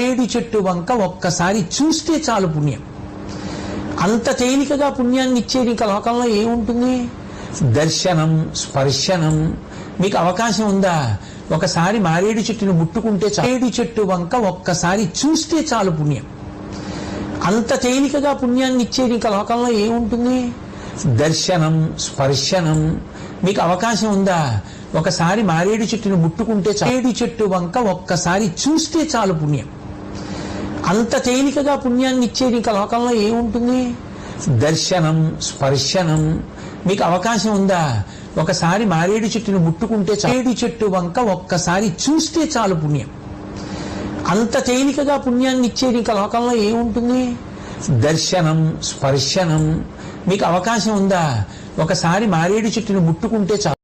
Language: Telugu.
మారేడు చెట్టు వంక ఒక్కసారి చూస్తే చాలు పుణ్యం. అంత తేలికగా పుణ్యాన్ని ఇచ్చేది ఇంకా లోకంలో ఏముంటుంది? దర్శనం, స్పర్శనం. మీకు అవకాశం ఉందా? ఒకసారి మారేడు చెట్టును ముట్టుకుంటే మారేడు చెట్టు వంక ఒక్కసారి చూస్తే చాలు పుణ్యం. అంత తేలికగా పుణ్యాన్ని ఇచ్చేది ఇంకా లోకంలో ఏముంటుంది? దర్శనం, స్పర్శనం. మీకు అవకాశం ఉందా? ఒకసారి మారేడు చెట్టును ముట్టుకుంటే మారేడు చెట్టు వంక ఒక్కసారి చూస్తే చాలు పుణ్యం. అంత తేలికగా పుణ్యాన్ని ఇచ్చేది ఇంకా లోకంలో ఏముంటుంది? దర్శనం, స్పర్శనం. మీకు అవకాశం ఉందా? ఒకసారి మారేడు చెట్టును ముట్టుకుంటే మారేడు చెట్టు వంక ఒక్కసారి చూస్తే చాలు పుణ్యం. అంత తేలికగా పుణ్యాన్ని ఇచ్చేది ఇంకా లోకంలో ఏముంటుంది? దర్శనం, స్పర్శనం. మీకు అవకాశం ఉందా? ఒకసారి మారేడు చెట్టును ముట్టుకుంటే చాలు.